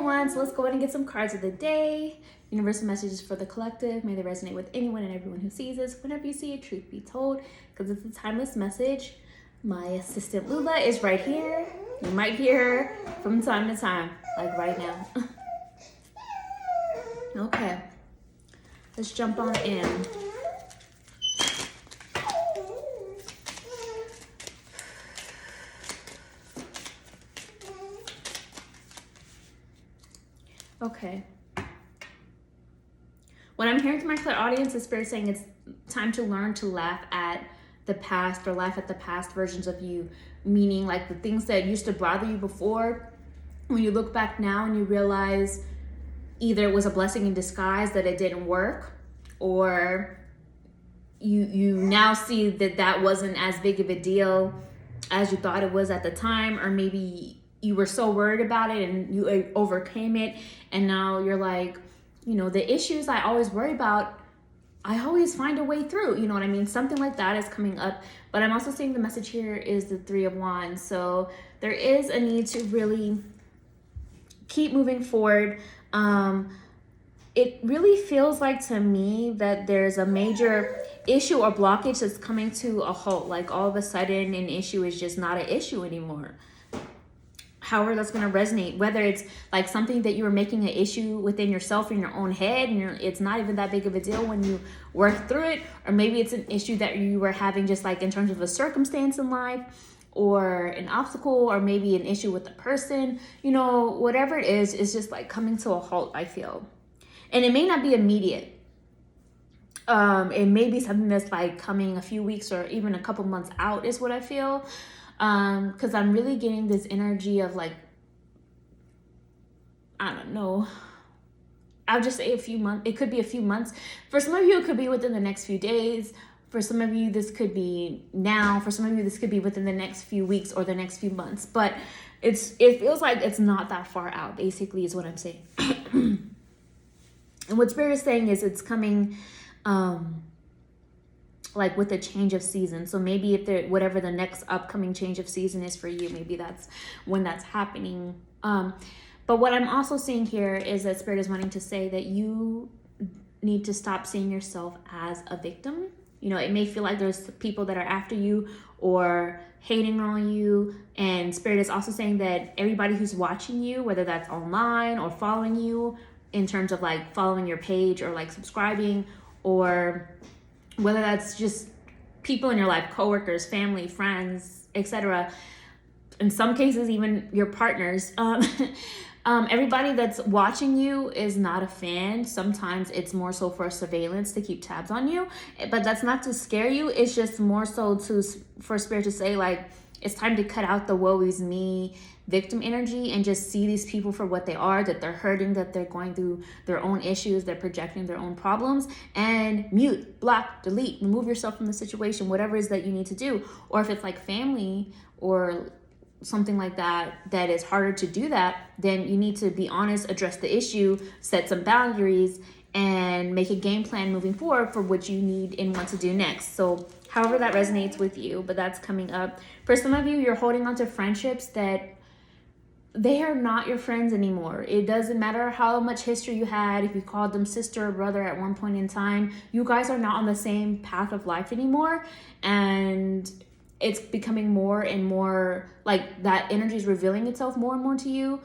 everyone. So let's go ahead and get some cards of the day. Universal messages for the collective. May they resonate with anyone and everyone who sees this. Whenever you see it, truth be told, because it's a timeless message. My assistant Lula is right here. You might hear her from time to time, like right now. Okay, let's jump on in. Okay. What I'm hearing from my clear audience is Spirit saying it's time to learn to laugh at the past or laugh at the past versions of you, meaning like the things that used to bother you before. When you look back now and you realize either it was a blessing in disguise that it didn't work, or you now see that that wasn't as big of a deal as you thought it was at the time, or maybe you were so worried about it and you overcame it, and now you're like, you know, the issues I always worry about, I always find a way through, you know what I mean? Something like that is coming up. But I'm also seeing the message here is the Three of Wands. So there is a need to really keep moving forward. It really feels like to me that there's a major issue or blockage that's coming to a halt. Like all of a sudden an issue is just not an issue anymore. However that's going to resonate, whether it's like something that you were making an issue within yourself in your own head and it's not even that big of a deal when you work through it, or maybe it's an issue that you were having just like in terms of a circumstance in life or an obstacle, or maybe an issue with a person, you know, whatever it is, it's just like coming to a halt, I feel. And it may not be immediate. It may be something that's like coming a few weeks or even a couple months out is what I feel. Because I'm really getting this energy of like, I don't know, I'll just say a few months. It could be a few months. For some of you, it could be within the next few days. For some of you, this could be now. For some of you, this could be within the next few weeks or the next few months. But it feels like it's not that far out, basically, is what I'm saying. And what Spirit is saying is it's coming like with a change of season. So maybe if there, whatever the next upcoming change of season is for you, maybe that's when that's happening. But what I'm also seeing here is that Spirit is wanting to say that you need to stop seeing yourself as a victim. You know, it may feel like there's people that are after you or hating on you. And Spirit is also saying that everybody who's watching you, whether that's online or following you in terms of like following your page or like subscribing, or whether that's just people in your life, coworkers, family, friends, etc. In some cases, even your partners. Everybody that's watching you is not a fan. Sometimes it's more so for surveillance to keep tabs on you, but that's not to scare you. It's just more so for Spirit to say like, it's time to cut out the woe is me victim energy and just see these people for what they are, that they're hurting, that they're going through their own issues, they're projecting their own problems, and mute, block, delete, remove yourself from the situation, whatever it is that you need to do. Or if it's like family or something like that, that is harder to do that, then you need to be honest, address the issue, set some boundaries, and make a game plan moving forward for what you need and want to do next. So however that resonates with you, but that's coming up. For some of you, you're holding on to friendships that they are not your friends anymore. It doesn't matter how much history you had, if you called them sister or brother at one point in time, you guys are not on the same path of life anymore. And it's becoming more and more like that energy is revealing itself more and more to you.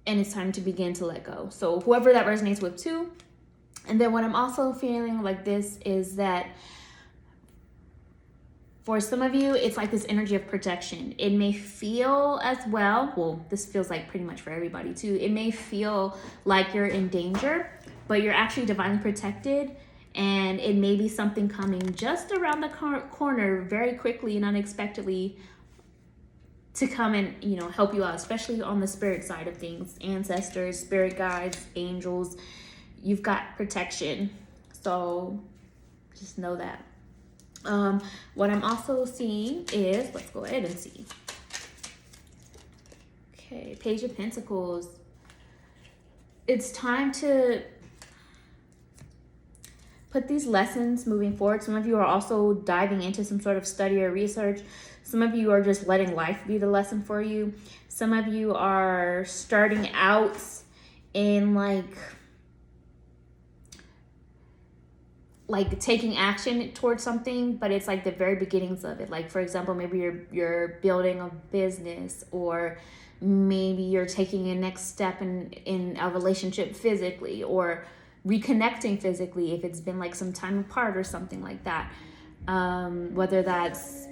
And it's time to begin to let go. So whoever that resonates with too. And then what I'm also feeling like this is that for some of you, it's like this energy of protection. It may feel as well, this feels like pretty much for everybody too. It may feel like you're in danger, but you're actually divinely protected. And it may be something coming just around the corner very quickly and unexpectedly to come and, you know, help you out, especially on the spirit side of things. Ancestors, spirit guides, angels, you've got protection. So just know that. What I'm also seeing is, let's go ahead and see. Okay, Page of Pentacles. It's time to put these lessons moving forward. Some of you are also diving into some sort of study or research. Some of you are just letting life be the lesson for you. Some of you are starting out in like taking action towards something, but it's like the very beginnings of it. Like, for example, maybe you're building a business, or maybe you're taking a next step in a relationship physically, or reconnecting physically if it's been like some time apart or something like that. Whether that's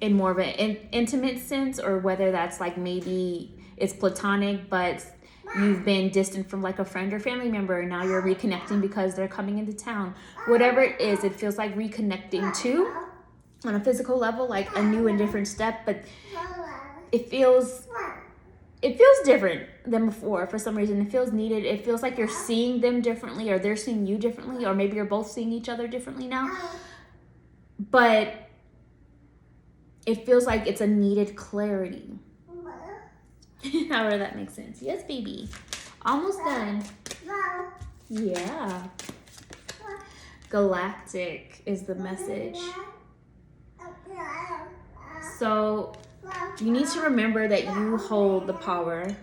in more of an intimate sense, or whether that's like maybe it's platonic, but you've been distant from like a friend or family member, and now you're reconnecting because they're coming into town. Whatever it is, it feels like reconnecting too on a physical level, like a new and different step, but it feels different than before for some reason. It feels needed. It feels like you're seeing them differently, or they're seeing you differently, or maybe you're both seeing each other differently now. But it feels like it's a needed clarity. However that makes sense. Yes, baby. Almost done. Yeah. Galactic is the message. So you need to remember that you hold the power.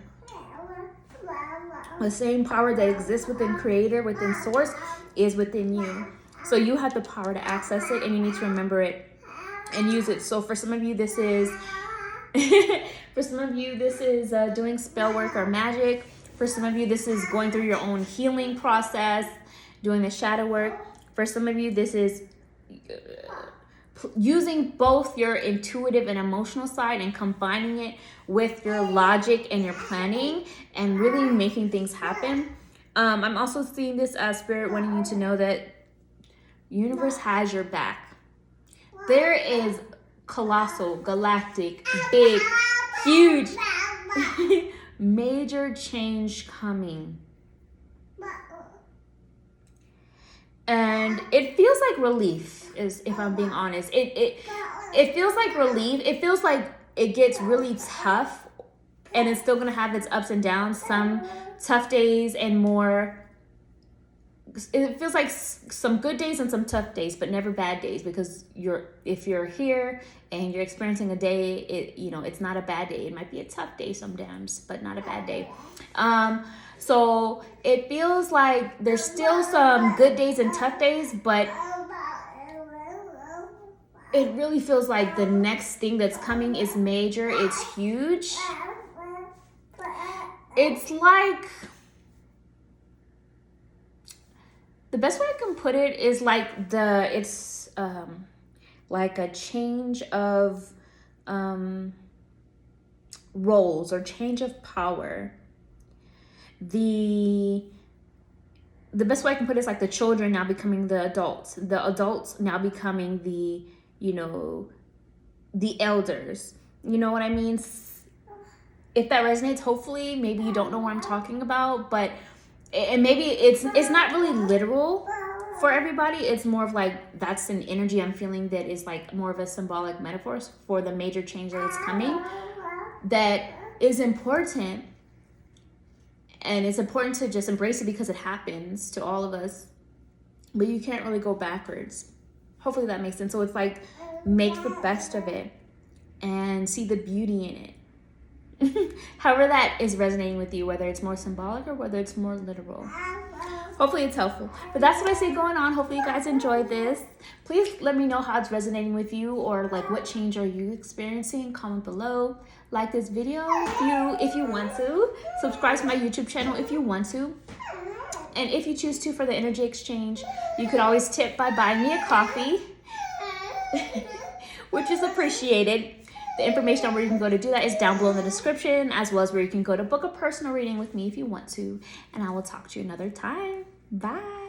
The same power that exists within Creator, within Source, is within you. So you have the power to access it, and you need to remember it and use it. So for some of you, this is doing spell work or magic. For some of you, this is going through your own healing process, doing the shadow work. For some of you, this is using both your intuitive and emotional side and combining it with your logic and your planning and really making things happen. I'm also seeing this as Spirit wanting you to know that universe has your back. There is colossal, galactic, big, huge, major change coming. And it feels like relief, is if I'm being honest. It feels like relief. It feels like it gets really tough, and it's still gonna have its ups and downs, some tough days and more. It feels like some good days and some tough days, but never bad days, because if you're here and you're experiencing a day, it's not a bad day. It might be a tough day sometimes, but not a bad day. So it feels like there's still some good days and tough days, but it really feels like the next thing that's coming is major. It's huge. It's like, the best way I can put it is like it's like a change of roles or change of power. The best way I can put it is like the children now becoming the adults now becoming the elders. You know what I mean? If that resonates, hopefully, maybe you don't know what I'm talking about, but and maybe it's not really literal for everybody. It's more of like, that's an energy I'm feeling that is like more of a symbolic metaphor for the major change that is coming, that is important. And it's important to just embrace it because it happens to all of us, but you can't really go backwards. Hopefully that makes sense. So it's like, make the best of it and see the beauty in it. However that is resonating with you, whether it's more symbolic or whether it's more literal. Hopefully it's helpful. But that's what I see going on. Hopefully you guys enjoyed this. Please let me know how it's resonating with you, or like what change are you experiencing. Comment below. Like this video if you want to. Subscribe to my YouTube channel if you want to. And if you choose to, for the energy exchange, you could always tip by buying me a coffee, which is appreciated. The information on where you can go to do that is down below in the description, as well as where you can go to book a personal reading with me if you want to. And I will talk to you another time. Bye.